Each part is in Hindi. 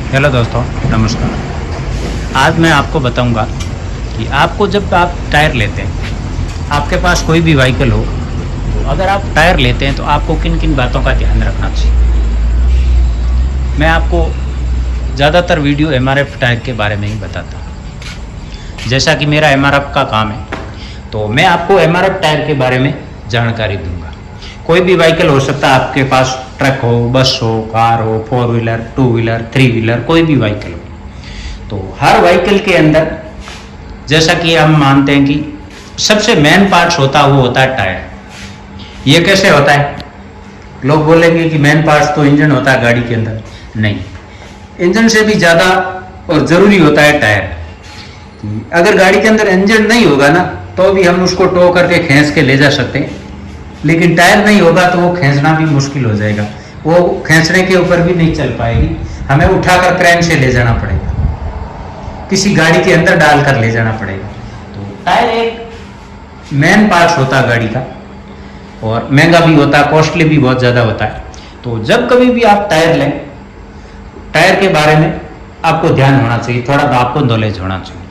हेलो दोस्तों, नमस्कार। आज मैं आपको बताऊंगा कि आपको जब आप टायर लेते हैं, आपके पास कोई भी व्हीकल हो, तो अगर आप टायर लेते हैं तो आपको किन किन बातों का ध्यान रखना चाहिए। मैं आपको ज़्यादातर वीडियो एमआरएफ टायर के बारे में ही बताता हूँ। जैसा कि मेरा एमआरएफ का काम है, तो मैं आपको एमआरएफ टायर के बारे में जानकारी दूंगा। कोई भी व्हीकल हो सकता है, आपके पास ट्रक हो, बस हो, कार हो, 4 व्हीलर, 2 व्हीलर, 3 व्हीलर, कोई भी व्हीकल हो। तो हर व्हीकल के अंदर जैसा कि हम मानते हैं कि सबसे मेन पार्ट्स होता है, वो होता है टायर। ये कैसे होता है? लोग बोलेंगे कि मेन पार्ट्स तो इंजन होता है गाड़ी के अंदर। नहीं, इंजन से भी ज़्यादा और ज़रूरी होता है टायर। अगर गाड़ी के अंदर इंजन नहीं होगा ना, तो भी हम उसको टो करके खींच के ले जा सकते हैं, लेकिन टायर नहीं होगा तो वो खींचना भी मुश्किल हो जाएगा। वो खींचने के ऊपर भी नहीं चल पाएगी, हमें उठाकर क्रेन से ले जाना पड़ेगा, किसी गाड़ी के अंदर डालकर ले जाना पड़ेगा। तो टायर एक मेन पार्ट होता है गाड़ी का, और महंगा भी होता है, कॉस्टली भी बहुत ज़्यादा होता है। तो जब कभी भी आप टायर लें, टायर के बारे में आपको ध्यान होना चाहिए, थोड़ा आपको नॉलेज होना चाहिए।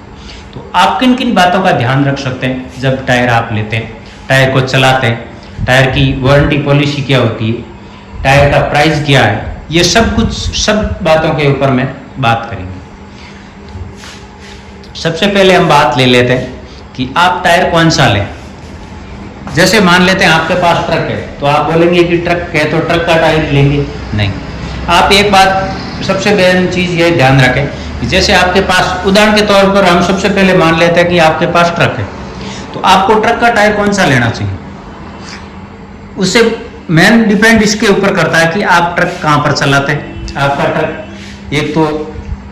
तो आप किन किन बातों का ध्यान रख सकते हैं जब टायर आप लेते हैं, टायर को चलाते हैं, टायर की वारंटी पॉलिसी क्या होती है, टायर का प्राइस क्या है, ये सब बातों के ऊपर में बात करेंगे। सबसे पहले हम बात ले लेते हैं कि आप टायर कौन सा लें। जैसे मान लेते हैं आपके पास ट्रक है, तो आप बोलेंगे कि ट्रक है तो ट्रक का टायर लेंगे। नहीं, आप एक बात सबसे मेन चीज़ ये ध्यान रखें कि जैसे आपके पास, उदाहरण के तौर पर हम सबसे पहले मान लेते हैं कि आपके पास ट्रक है, तो आपको ट्रक का टायर कौन सा लेना चाहिए। उससे मेन डिपेंड इसके ऊपर करता है कि आप ट्रक कहाँ पर चलाते हैं। आपका ट्रक एक तो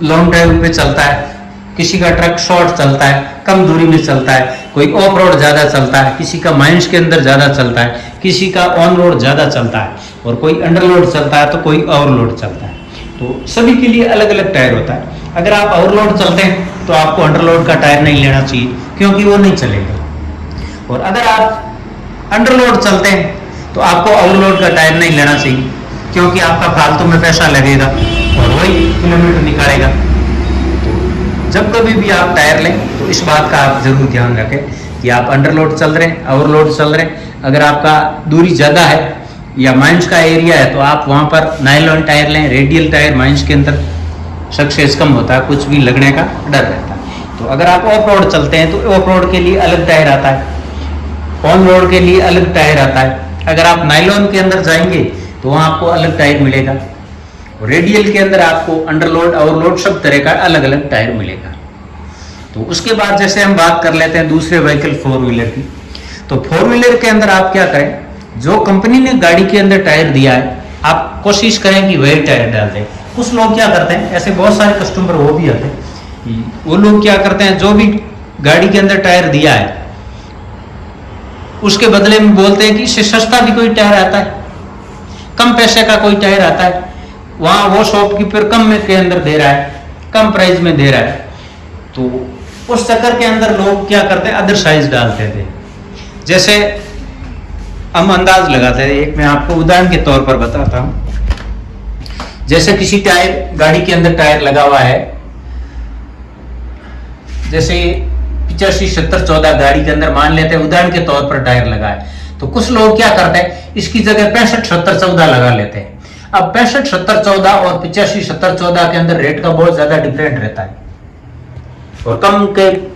लॉन्ग ड्राइव पे चलता है, किसी का ट्रक शॉर्ट चलता है, कम दूरी में चलता है, कोई ऑफ रोड ज़्यादा चलता है, किसी का माइंस के अंदर ज़्यादा चलता है, किसी का ऑन रोड ज़्यादा चलता है, और कोई अंडर लोड चलता है तो कोई ओवरलोड चलता है। तो सभी के लिए अलग अलग टायर होता है। अगर आप ओवरलोड चलते हैं तो आपको अंडरलोड का टायर नहीं लेना चाहिए, क्योंकि वो नहीं चलेगा। और अगर आप अंडरलोड चलते हैं तो आपको ओवरलोड का टायर नहीं लेना चाहिए, क्योंकि आपका फालतू में पैसा लगेगा और वही किलोमीटर निकालेगा। तो जब कभी भी आप टायर लें तो इस बात का आप जरूर ध्यान रखें कि आप अंडरलोड चल रहे हैं, ओवरलोड चल रहे हैं। अगर आपका दूरी ज़्यादा है या माइंस का एरिया है, तो आप वहाँ पर नायलॉन टायर लें। रेडियल टायर माइंस के अंदर सक्सेस कम होता है, कुछ भी लगने का डर रहता है। तो अगर आप ऑफ रोड चलते हैं तो ऑफ रोड के लिए अलग टायर आता है, ऑन रोड के लिए अलग टायर आता है। अगर आप नायलॉन के अंदर जाएंगे तो वहाँ आपको अलग टायर मिलेगा। रेडियल के अंदर आपको अंडरलोड, ओवरलोड सब तरह का अलग अलग टायर मिलेगा। तो उसके बाद जैसे हम बात कर लेते हैं दूसरे व्हीकल 4 व्हीलर की। तो 4 व्हीलर के अंदर आप क्या करें, जो कंपनी ने गाड़ी के अंदर टायर दिया है, आप कोशिश करें कि वही टायर डाल दें। कुछ लोग क्या करते हैं, ऐसे बहुत सारे कस्टमर वो भी आते हैं, वो लोग क्या करते हैं, जो भी गाड़ी के अंदर टायर दिया है उसके बदले में बोलते हैं कि इससे सस्ता भी कोई टायर आता है, कम पैसे का कोई टायर आता है, वहाँ वो शॉपकीपर कम में के अंदर दे रहा है, कम प्राइस में दे रहा है। तो उस चक्कर के अंदर लोग क्या करते हैं, अदर साइज डालते थे। जैसे हम अंदाज लगाते थे, एक मैं आपको उदाहरण के तौर पर बताता हूँ। जैसे किसी टायर, गाड़ी के अंदर टायर लगा हुआ है, जैसे 85, 70, 14 गाड़ी के अंदर मान लेते हैं, उदाहरण के तौर पर टायर लगा है, तो कुछ लोग क्या करते हैं, इसकी जगह 65, 70, 14 लगा लेते हैं। अब 65, 70, 14 और 85, 70, 14 के अंदर रेट का बहुत ज्यादा डिफरेंट रहता है, और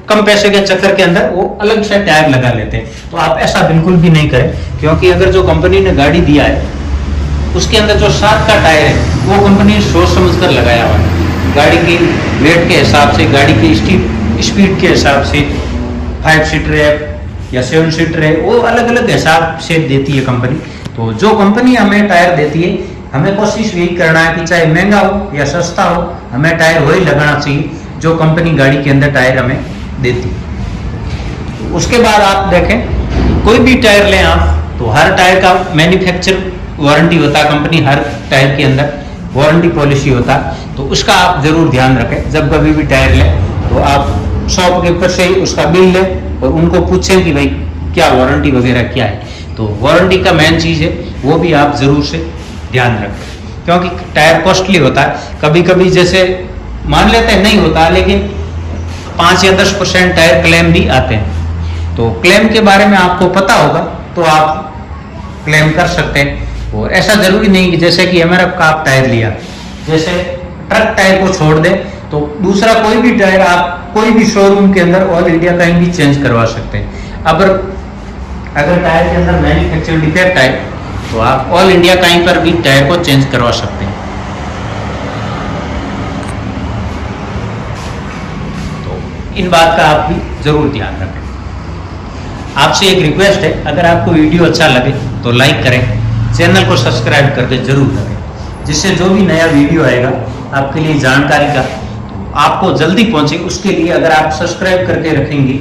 कम पैसे के चक्कर के अंदर वो अलग से टायर लगा लेते हैं। तो आप ऐसा बिल्कुल भी नहीं करें, क्योंकि अगर जो कंपनी ने गाड़ी दिया है उसके अंदर जो 7 का टायर है वो कंपनी ने सोच समझ कर लगाया हुआ है, गाड़ी की वेट के हिसाब से, गाड़ी की स्पीड के हिसाब से। 5 सीटर है या 7 सीटर है, वो अलग अलग हिसाब से देती है कंपनी। तो जो कंपनी हमें टायर देती है, हमें कोशिश यही करना है कि चाहे महंगा हो या सस्ता हो, हमें टायर वही लगाना चाहिए जो कंपनी गाड़ी के अंदर टायर हमें देती है। उसके बाद आप देखें, कोई भी टायर लें आप, तो हर टायर का मैन्युफैक्चर वारंटी होता है, कंपनी हर टायर के अंदर वारंटी पॉलिसी होता है। तो उसका आप जरूर ध्यान रखें। जब कभी भी टायर लें तो आप शॉप के ऊपर से ही उसका बिल लें और उनको पूछें कि भाई क्या वारंटी वगैरह क्या है। तो वारंटी का मेन चीज़ है, वो भी आप जरूर से ध्यान रखें। क्योंकि टायर कॉस्टली होता है। कभी कभी जैसे मान लेते हैं नहीं होता, लेकिन 5 या 10% टायर क्लेम भी आते हैं। तो क्लेम के बारे में आपको पता होगा तो आप क्लेम कर सकते हैं। और ऐसा जरूरी नहीं कि जैसे कि एमआरएफ का आप टायर लिया, जैसे ट्रक टायर को छोड़ दे तो दूसरा कोई भी टायर आप कोई भी शोरूम के अंदर ऑल इंडिया कहीं भी चेंज करवा सकते हैं। अगर टायर के अंदर मैन्युफैक्चर डिफेक्ट आए तो आप ऑल इंडिया कहीं पर भी टायर को चेंज करवा सकते हैं। तो इन बात का आप भी जरूर ध्यान रखें। आपसे एक रिक्वेस्ट है, अगर आपको वीडियो अच्छा लगे तो लाइक करें, चैनल को सब्सक्राइब करके जरूर रखें, जिससे जो भी नया वीडियो आएगा आपके लिए जानकारी का तो आपको जल्दी पहुंचे। उसके लिए अगर आप सब्सक्राइब करके रखेंगे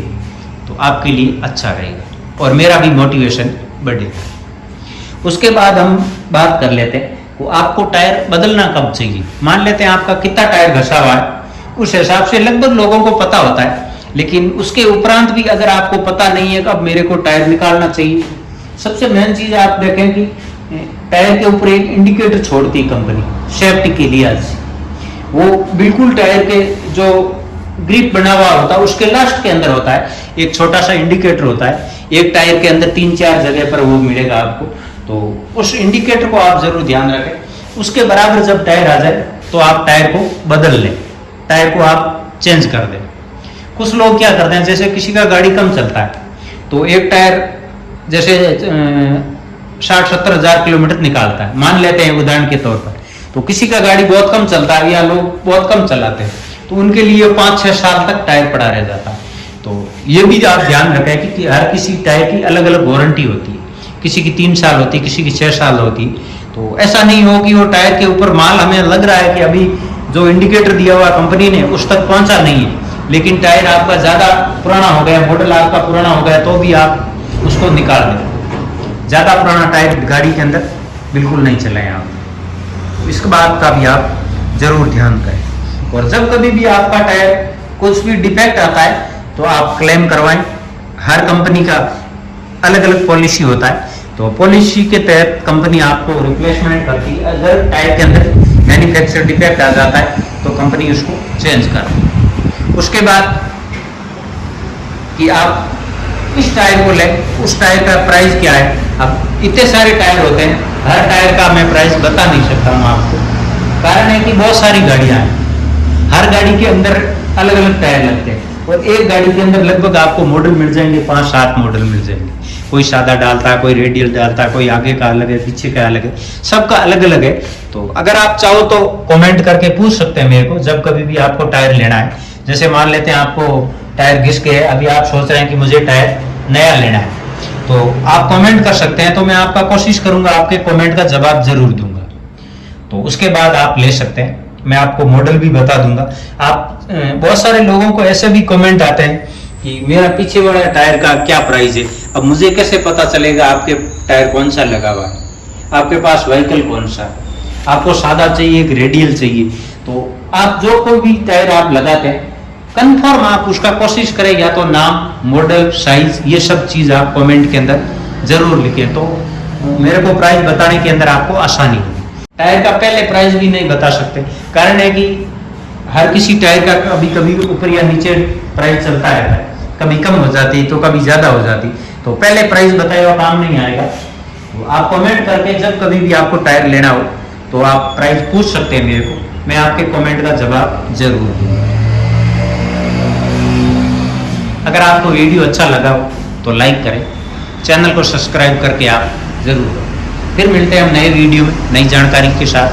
तो आपके लिए अच्छा रहेगा और मेरा भी मोटिवेशन बढ़ेगा। उसके बाद हम बात कर लेते हैं वो आपको टायर बदलना कब चाहिए। मान लेते हैं आपका कितना टायर घसा हुआ है, उस हिसाब से लगभग लोगों को पता होता है, लेकिन उसके उपरांत भी अगर आपको पता नहीं है कब मेरे को टायर निकालना चाहिए, सबसे मेन चीज आप देखें कि टायर के ऊपर एक इंडिकेटर छोड़ती है कंपनी सेफ्टी के लिए। आज वो बिल्कुल टायर के जो ग्रिप बना हुआ होता है उसके लास्ट के अंदर होता है एक छोटा सा इंडिकेटर होता है। एक टायर के अंदर 3-4 जगह पर वो मिलेगा आपको, तो उस इंडिकेटर को आप जरूर ध्यान रखें। उसके बराबर जब टायर आ जाए तो आप टायर को बदल लें, टायर को आप चेंज कर दें। कुछ लोग क्या करते हैं, जैसे किसी का गाड़ी कम चलता है तो एक टायर जैसे 60-70 हज़ार किलोमीटर निकालता है, मान लेते हैं उदाहरण के तौर पर। तो किसी का गाड़ी बहुत कम चलता है या लोग बहुत कम चलाते हैं तो उनके लिए 5-6 साल तक टायर पड़ा रह जाता है। तो ये भी आप ध्यान रखें कि हर किसी टायर की अलग अलग वारंटी होती है, किसी की 3 साल होती है, किसी की 6 साल होती है। तो ऐसा नहीं हो कि वो टायर के ऊपर माल हमें लग रहा है कि अभी जो इंडिकेटर दिया हुआ कंपनी ने उस तक पहुंचा नहीं है, लेकिन टायर आपका ज्यादा पुराना हो गया, मॉडल आपका पुराना हो गया, तो भी आप उसको निकाल दें। ज्यादा पुराना टायर गाड़ी के अंदर बिल्कुल नहीं चलाएं आप। इसके बात का भी आप जरूर ध्यान करें। और जब कभी भी आपका टायर कुछ भी डिफेक्ट आता है तो आप क्लेम करवाएं। हर कंपनी का अलग अलग पॉलिसी होता है, तो पॉलिसी के तहत कंपनी आपको रिप्लेसमेंट करती है। अगर टायर के अंदर मैन्युफैक्चर डिफेक्ट आ जाता है तो कंपनी उसको चेंज कर। उसके बाद कि आप इस टायर को लें, उस टायर का प्राइस क्या है। अब इतने सारे टायर होते हैं, हर टायर का मैं प्राइस बता नहीं सकता हूँ आपको। कारण है कि बहुत सारी गाड़ियां हैं, हर गाड़ी के अंदर अलग अलग टायर लगते हैं और एक गाड़ी के अंदर लगभग आपको मॉडल मिल जाएंगे, 5-7 मॉडल मिल जाएंगे। कोई सादा डालता है, कोई रेडियल डालता है, कोई आगे का अलग है, पीछे का अलग है, सबका अलग अलग है। तो अगर आप चाहो तो कमेंट करके पूछ सकते हैं मेरे को, जब कभी भी आपको टायर लेना है। जैसे मान लेते हैं आपको टायर घिस के है, अभी आप सोच रहे हैं कि मुझे टायर नया लेना है, तो आप कमेंट कर सकते हैं। तो मैं आपका कोशिश करूंगा आपके कमेंट का जवाब जरूर दूंगा, तो उसके बाद आप ले सकते हैं। मैं आपको मॉडल भी बता दूंगा। आप बहुत सारे लोगों को ऐसे भी कमेंट आते हैं कि मेरा पीछे वाला टायर का क्या प्राइस है। अब मुझे कैसे पता चलेगा आपके टायर कौन सा लगा हुआ है, आपके पास व्हीकल कौन सा है, आपको सादा चाहिए एक रेडियल चाहिए। तो आप जो कोई भी टायर आप लगाते हैं कंफर्म आप उसका कोशिश करें, या तो नाम, मॉडल, साइज, ये सब चीज आप कमेंट के अंदर जरूर लिखें, तो मेरे को प्राइस बताने के अंदर आपको आसानी होगी। टायर का पहले प्राइस भी नहीं बता सकते, कारण है कि हर किसी टायर का कभी कभी ऊपर या नीचे प्राइस चलता रहता है, कभी कम हो जाती तो कभी ज्यादा हो जाती। तो पहले प्राइस बताया हुआ काम नहीं आएगा। तो आप कमेंट करके जब कभी भी आपको टायर लेना हो तो आप प्राइस पूछ सकते हैं मेरे को, मैं आपके कमेंट का जवाब जरूर दूंगा। अगर आपको वीडियो अच्छा लगा हो तो लाइक करें, चैनल को सब्सक्राइब करके आप जरूर करें। फिर मिलते हैं हम नए वीडियो में नई जानकारी के साथ।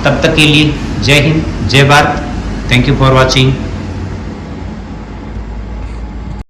तब तक के लिए जय हिंद, जय Bharat. Thank you for watching.